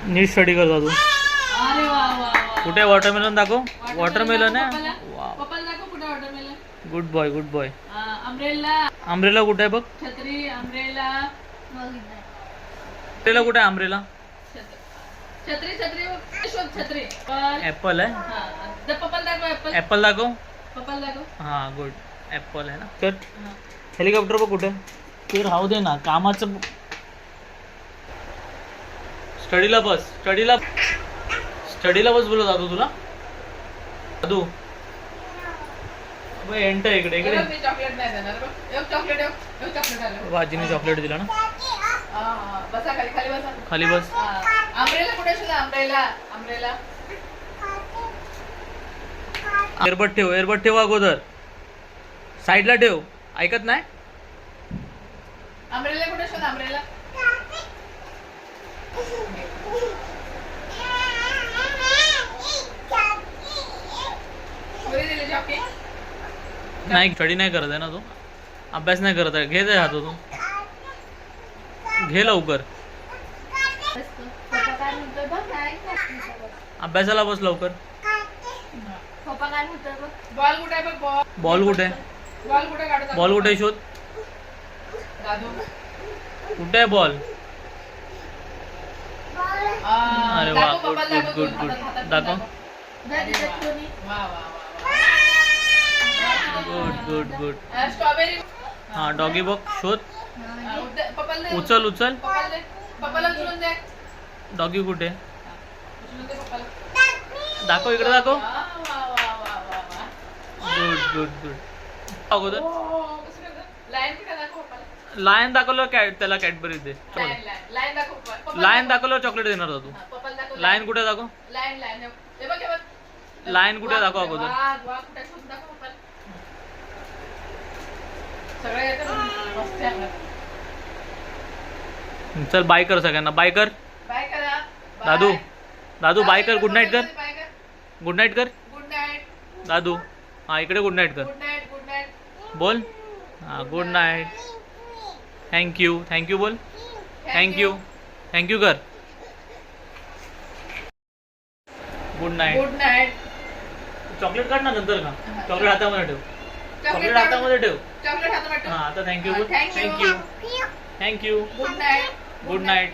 नीट study करता तू. अरे वा वा वा. कुठे वॉटरमेलन दाखव. वॉटरमेलन आहे. पप्पाला दाखव कुठे watermelon. Good boy good boy. Umbrella. Umbrella कुठे आहे बघ. छत्री अम्ब्रेला. अम्ब्रेला कुठे आहे. अम्ब्रेला छत्री छत्री शोध छत्री. ऍपल आहे. पप्पाला दाखव ऍपल. ऍपल दाखव. पप्पाला दाखव. हा गुड. ऍपल आहे ना. तर हेलिकॉप्टर बघ कुठे. ते राहू दे ना कामाचं. स्टडीला बस. स्टडीला बस बोलत दादू तुला. दादू एंटर इकडे इकडे. मी चॉकलेट नाही देणार बघ. एक चॉकलेट आलं. बाजीने चॉकलेट दिला ना. बसा खाली खाली बसा. खाली बस. अम्ब्रेला कुठे शोधा. अम्ब्रेला. एअरबड ठेव अगोदर. साईडला ठेव. ऐकत नाही. अम्ब्रेला कुठे शोधा. अम्ब्रेला. नाही स्टडी नाही करत आहे ना तू. अभ्यास नाही करत आहे. घे ते हातातून. घे लवकर. अभ्यासाला बस लवकर. बॉल कुठे आहे बघ. बॉल कुठे. बॉल कुठे काढतो. बॉल कुठे शोध. दादू कुठे आहे बॉल. अरे वा गुड गुड गुड गुड. दाखव. Good good good. स्ट्रॉबेरी. हा डॉगी बघ शोध. उचल पप्पाला उचलून दे. डॉगी कुठे. उचलून दे पप्पाला. दाखव इकडे दाखव. वा वा वा वा वा. Good good good. अगोदर लायन कुठे दाखव पप्पाला. लायन दाखवलं त्याला कॅडबरी दे. लायन दाखव पप्पाला. लायन दाखवलं चॉकलेट देणार होता तू. पप्पाला दाखव. लायन कुठे दाखव. लायन हे बघ हे बघ. लायन कुठे दाखव अगोदर. वा कुठे शोध दाखव पप्पाला. सगळं येतं मस्त आहे. चल बाय कर सगळ्यांना. बाय कर. बाय करा. दादू बाय कर. गुड नाईट कर. बाय कर. गुड नाईट कर. Good night. दादू हा इकडे गुड नाईट कर. Good night. बोल. हा गुड नाईट. थँक्यू बोल. थँक्यू कर. Good night. चॉकलेट काढ ना नंतर का. चॉकलेट हातामध्ये ठेव. चॉकलेट हातामध्ये ठेव. चॉकलेट हातात. हा आता थँक्यू बोल. Thank you. Good night.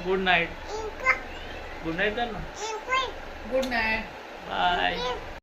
Good night कर ना. Good night. बाय.